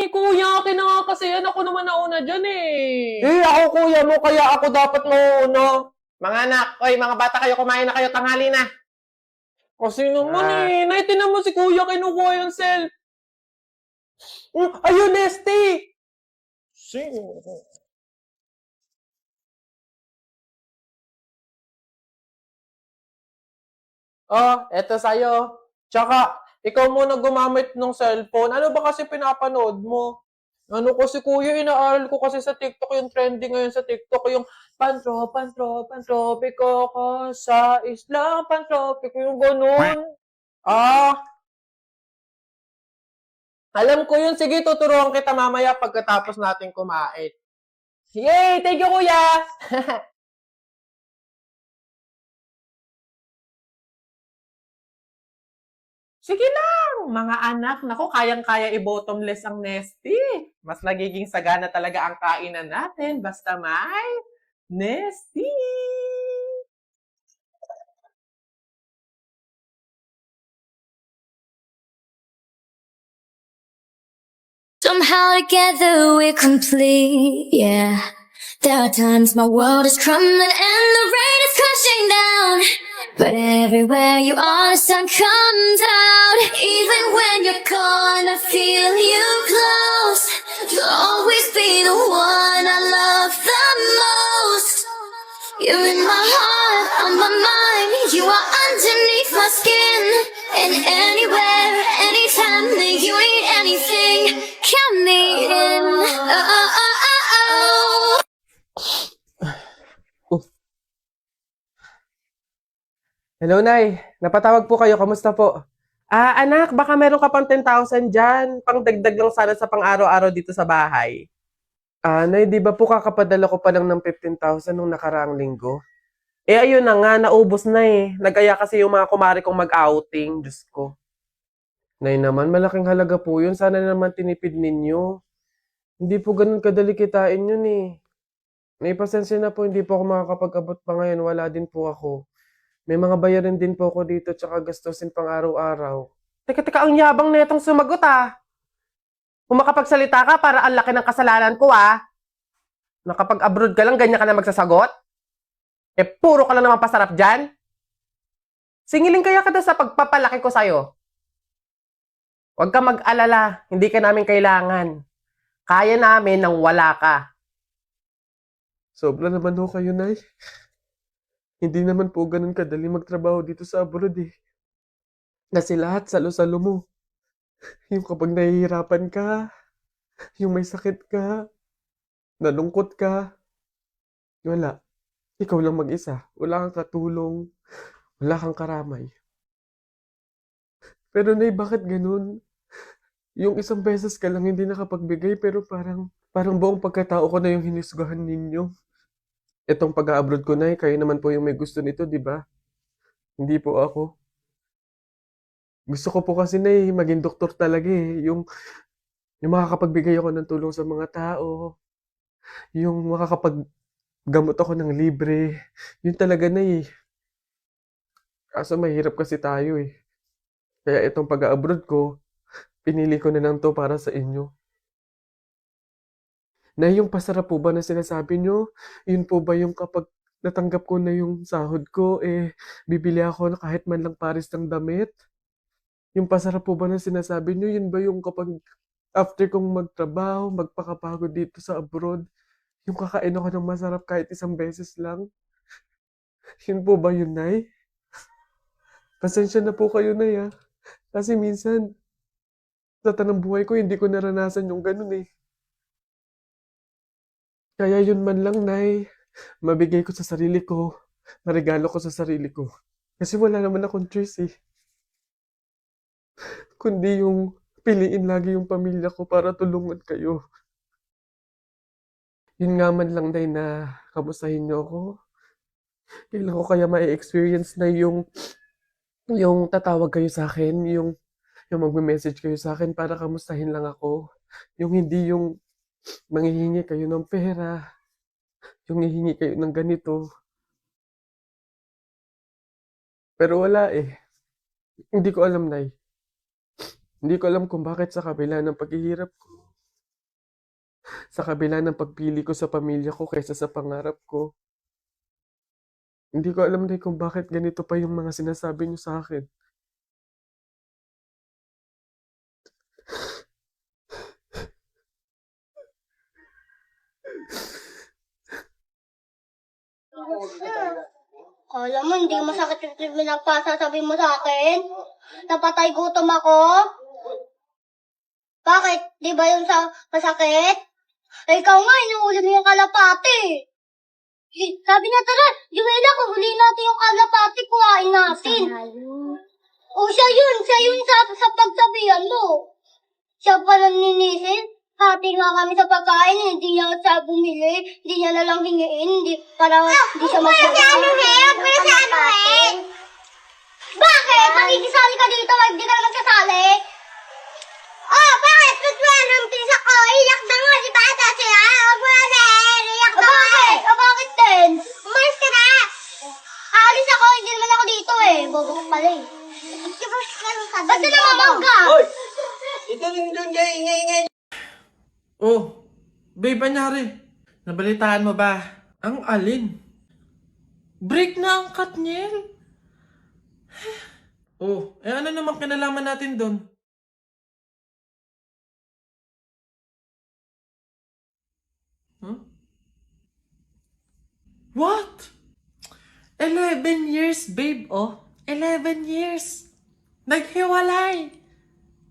Kuya, akin na nga kasi yan. Ako naman nauna dyan eh. Ako kuya mo, kaya ako dapat mauuna. Mga anak, oy, mga bata kayo, kumain na kayo, tanghali na. Kasi naman Ah, Nay, tinan mo si kuya kinukuha yung cell. ayun, Nesty! Sino? Eto sa'yo. Tsaka, ikaw muna gumamit ng cellphone. Ano ba kasi pinapanood mo? Ano kasi kuya, inaaral ko kasi sa TikTok yung trending ngayon sa TikTok, yung pantropiko ko sa isla, pantropiko, yung ganun. Ah, alam ko yun. Sige, tuturuan kita mamaya pagkatapos natin kumain. Yay! Thank you, kuya! Sige lang, mga anak. Naku, kayang-kaya i-bottomless ang Nesty. Mas nagiging sagana talaga ang kainan natin basta may Nesty. Somehow together we're complete, yeah. There are times my world is crumbling and the rain is crashing down. But everywhere you are, the sun comes out. Even when you're gone, I feel you close. You'll always be the one I love the most. You're in my heart, on my mind. You are underneath my skin. And anywhere, anytime that you need anything, count me in. Oh, oh, oh, oh, oh. Hello, Nay. Napatawag po kayo. Kamusta po? Anak, baka meron ka pang 10,000 dyan. Pangdagdag lang sana sa pang-araw-araw dito sa bahay. Nay, di ba po kakapadala ko pa lang ng 15,000 nung nakaraang linggo? Ayun na nga, naubos na eh. Nag-aya kasi yung mga kumari kong mag-outing. Diyos ko. Nay naman, malaking halaga po yun. Sana naman tinipid ninyo. Hindi po ganun kadali kitain yun eh. Nay, pasensya na po, hindi po ako makakapag-abot pa ngayon. Wala din po ako. May mga bayarin din po ako dito tsaka gastusin pang araw-araw. Teka, ang yabang na itong sumagot ah. Kung makapagsalita ka, para ang laki ng kasalanan ko ah. Nakapag-abroad ka lang, ganyan ka na magsasagot? Puro ka lang naman pasarap dyan. Singilin kaya ka sa pagpapalaki ko sa'yo. Huwag ka mag-alala, hindi ka namin kailangan. Kaya namin nang wala ka. Sobra naman ho kayo, Nay. Hindi naman po ganun kadali magtrabaho dito sa abroad eh. Kasi lahat salo-salo mo. Yung kapag nahihirapan ka, yung may sakit ka, nalungkot ka, wala. Ikaw lang mag-isa. Wala kang katulong, wala kang karamay. Pero Nay, bakit ganun? Yung isang beses ka lang hindi nakapagbigay pero parang buong pagkatao ko na yung hinisgahan ninyo. Itong pag-abroad ko, Nay, kayo naman po yung may gusto nito, di ba? Hindi po ako. Gusto ko po kasi na maging doktor talaga eh. Yung makakapagbigay ako ng tulong sa mga tao. Yung makakapaggamot ako ng libre. Yun talaga na eh. Kaso mahirap kasi tayo eh. Kaya itong pag-abroad ko, pinili ko na lang to para sa inyo. Na yung pasarap po ba na sinasabi nyo? Yun po ba yung kapag natanggap ko na yung sahod ko, bibili ako na kahit man lang pares ng damit? Yung pasarap po ba na sinasabi nyo? Yun ba yung kapag after kong magtrabaho, magpakapagod dito sa abroad, yung kakain ako ng masarap kahit isang beses lang? Yun po ba yun, Nay? Pasensya na po kayo, Nay, ah. Kasi minsan, sa tanang buhay ko, hindi ko naranasan yung ganun eh. Kaya yun man lang, Nay, mabigay ko sa sarili ko, maregalo ko sa sarili ko. Kasi wala naman akong choice eh. Kundi yung piliin lagi yung pamilya ko para tulungan kayo. Yun nga man lang, Nay, na kamustahin niyo ako. Kailan ko kaya ma-experience na yung tatawag kayo sa akin, yung magme-message kayo sa akin para kamustahin lang ako. Yung hindi yung manghihingi kayo ng pera, yung hihingi kayo ng ganito. Pero wala eh. Hindi ko alam, Nay. Hindi ko alam kung bakit sa kabila ng paghihirap ko, sa kabila ng pagpili ko sa pamilya ko kaysa sa pangarap ko, hindi ko alam din kung bakit ganito pa yung mga sinasabi niyo sa akin. Kala mo, hindi masakit yung pinagpasasabi mo sa akin? Napatay gutom ako? Bakit? Di ba yung sa masakit? Eh, ikaw nga, inuuli mo yung kalapati. Sabi niya, tara, Juwela, kung huli natin yung kalapati, kuhain natin. O, siya yun sa pagsabihan mo. Siya pa lang ninisin. Hati nga kami sa pagkain, hindi niya sa bumili, hindi niya na lang hingiin, hindi siya magsasabi. Bakit? Makikisali ka dito, hindi ka na magsasali? Oh, bakit? Nagsuwan ng pisa ko, iyak na nga, di ba? Kasi huwag mo na iyak na nga. Bakit? Bakit din? Umalis ka na. Aalis ako, hindi naman ako dito eh. Bobo ka pala eh. Ba't na namamangga? Hoy! Ito rin doon niya, ingay-ingay. Oh, babe, anyari? Nabalitaan mo ba? Ang alin? Break na ang Katniel? Oh, ano naman kinalaman natin doon? Huh? What? 11 years, babe, oh. 11 years. Naghiwalay.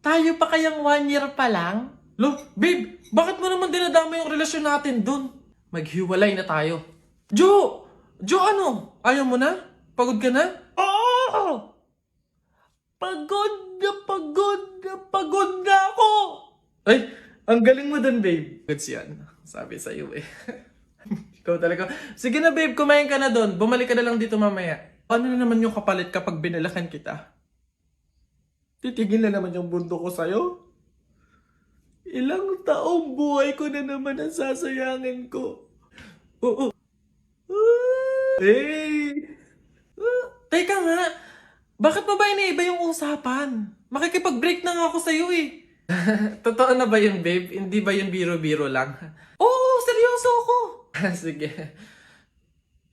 Tayo pa kayang 1 year pa lang? Lo, babe, bakit mo naman dinadama yung relasyon natin dun? Maghiwalay na tayo. Jo, ano? Ayaw mo na? Pagod ka na? Oo! Pagod na ako! Ay, ang galing mo dun, babe. Goods yan. Sabi sa'yo eh. Ikaw talaga. Sige na, babe, kumain ka na dun. Bumalik ka na lang dito mamaya. Ano na naman yung kapalit kapag binalakan kita? Titigil na naman yung bundo ko sa'yo? Ilang taong buhay ko na naman ang sasayangin ko. Oo. Hey! Teka nga, bakit mo ba iniiba yung usapan? Makikipag-break na nga ako sa'yo eh. Totoo na ba yun, babe? Hindi ba yun biro-biro lang? Oo, seryoso ako. Sige.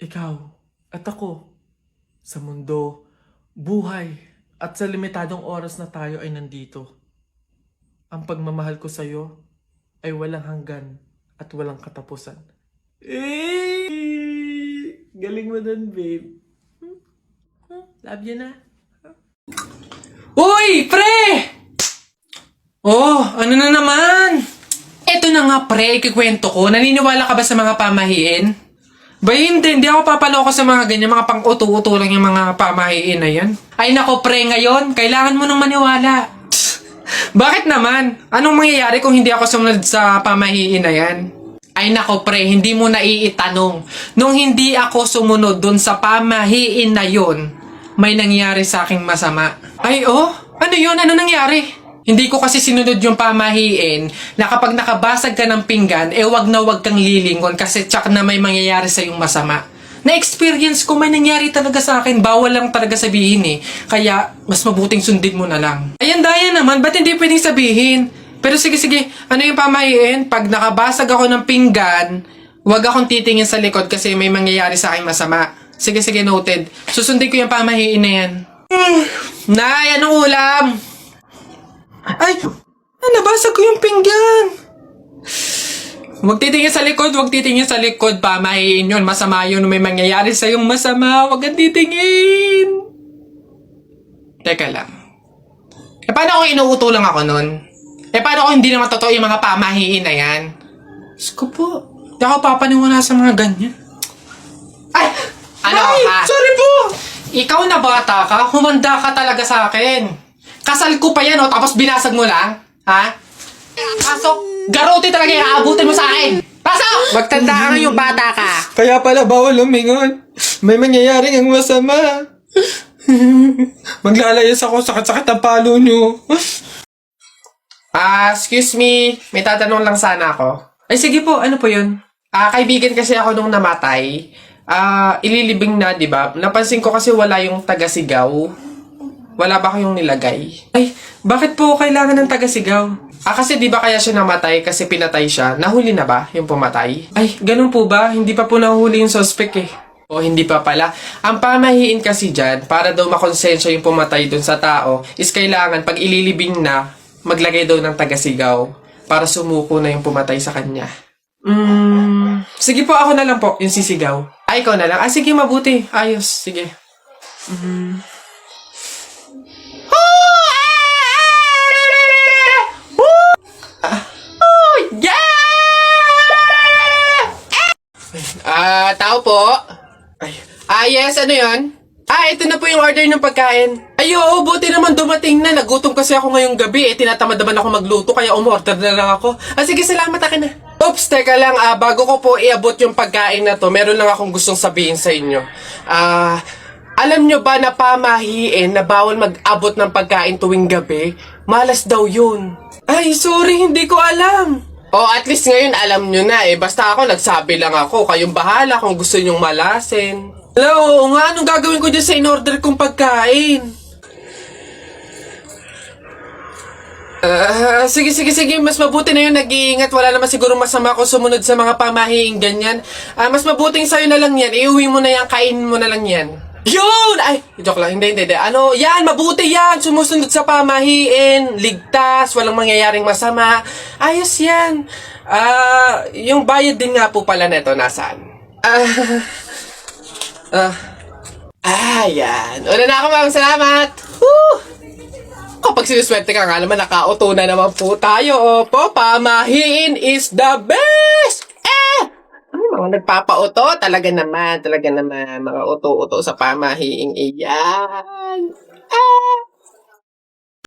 Ikaw at ako, sa mundo, buhay, at sa limitadong oras na tayo ay nandito. Ang pagmamahal ko sa'yo ay walang hanggan at walang katapusan. Eh! Galing mo dun, babe. Love you na. Uy, pre! Oh, ano na naman? Eto na nga, pre, ikikwento ko. Naniniwala ka ba sa mga pamahiin? Ba hindi ako papaloko sa mga ganyan, mga pang-uto-uto lang yung mga pamahiin na yan. Ay nako, pre, ngayon, kailangan mo nang maniwala. Bakit naman? Anong mangyayari kung hindi ako sumunod sa pamahiin na yan? Ay nako, pre, hindi mo na iitanong. Nung hindi ako sumunod dun sa pamahiin na yun, may nangyari sa aking masama. Ay oh, ano yun? Ano nangyari? Hindi ko kasi sinunod yung pamahiin na kapag nakabasag ka ng pinggan, wag na wag kang lilingon kasi tsak na may mangyayari sa yung masama. Na-experience ko, may nangyari talaga sa akin. Bawal lang talaga sabihin eh. Kaya, mas mabuting sundin mo na lang. Ayan, daya naman. Ba't hindi pwedeng sabihin? Pero sige. Ano yung pamahiin? Pag nakabasag ako ng pinggan, wag akong titingin sa likod kasi may mangyayari sa akin masama. Sige, noted. Susundin ko yung pamahiin na yan. Nay, anong ulam? Ay, nabasag ko yung pinggan. Huwag titingin sa likod, pamahiin yun. Masama yun, may mangyayari sa'yong masama. Huwag kang titingin. Teka lang. Paano kung inuuto lang ako nun? Paano kung hindi naman totoo yung mga pamahiin na yan? Diyos ko po, di ako papaniwala sa mga ganyan. Ay! Ano ka? Sorry po! Ikaw na bata ka, humanda ka talaga sa akin. Kasal ko pa yan, tapos binasag mo lang? Ha? Pasok! Garote talaga yung aabutin mo sa akin! Pasok! Magtanda ka yung bata ka. Kaya pala bawal lumingon. May mangyayaring ang masama. Maglalayas ako, sakit-sakit ang palo nyo. Excuse me. May tatanong lang sana ako. Ay, sige po. Ano po yun? Kaibigan kasi ako nung namatay. Ililibing na, di ba? Napansin ko kasi wala yung taga-sigaw. Wala ba kayong nilagay? Ay, bakit po kailangan ng taga-sigaw? Kasi di ba kaya siya namatay kasi pinatay siya? Nahuli na ba yung pumatay? Ay, ganun po ba? Hindi pa po nahuli yung suspect eh. O hindi pa pala. Ang pamahiin kasi dyan, para daw makonsensya yung pumatay dun sa tao, is kailangan pag ililibing na, maglagay daw ng taga-sigaw para sumuko na yung pumatay sa kanya. Sige po, ako na lang po, yung sisigaw. Ay, ikaw na lang. Sige, mabuti. Ayos, sige. Tao po. Yes, ano yun? Ito na po yung order ng pagkain. Ay, oo, buti naman dumating na. Nagutom kasi ako ngayong gabi. Tinatamad naman ako magluto, kaya umorder na lang ako. Sige, salamat, akin na. Oops, teka lang, bago ko po iabot yung pagkain na to, meron lang akong gustong sabihin sa inyo. Alam nyo ba na pamahiin na bawal mag-abot ng pagkain tuwing gabi? Malas daw yun. Ay, sorry, hindi ko alam. At least ngayon alam nyo na eh. Basta ako, nagsabi lang ako. Kayong bahala kung gusto nyong malasin. Hello, nga, anong gagawin ko dyan sa in-order kong pagkain? Sige. Mas mabuti na yun, nag-iingat. Wala naman siguro masama kung sumunod sa mga pamahiing ganyan. Mas mabuting sa'yo na lang yan. Iuwi mo na yan, kainin mo na lang yan. Yun! Ay, joke lang. Hindi. Ano, yan, mabuti yan. Sumusunod sa pamahiin. Ligtas, walang mangyayaring masama. Ayos yan. Yung bayad din nga po pala neto, nasaan? Yan. Una na ako, ma'am. Salamat. Woo! Kapag sinuswerte ka nga naman, nakauto na naman po tayo. Opo, pamahiin is the best! Mga nagpapauto, talaga naman, mga uto-uto sa pamahiing iyan.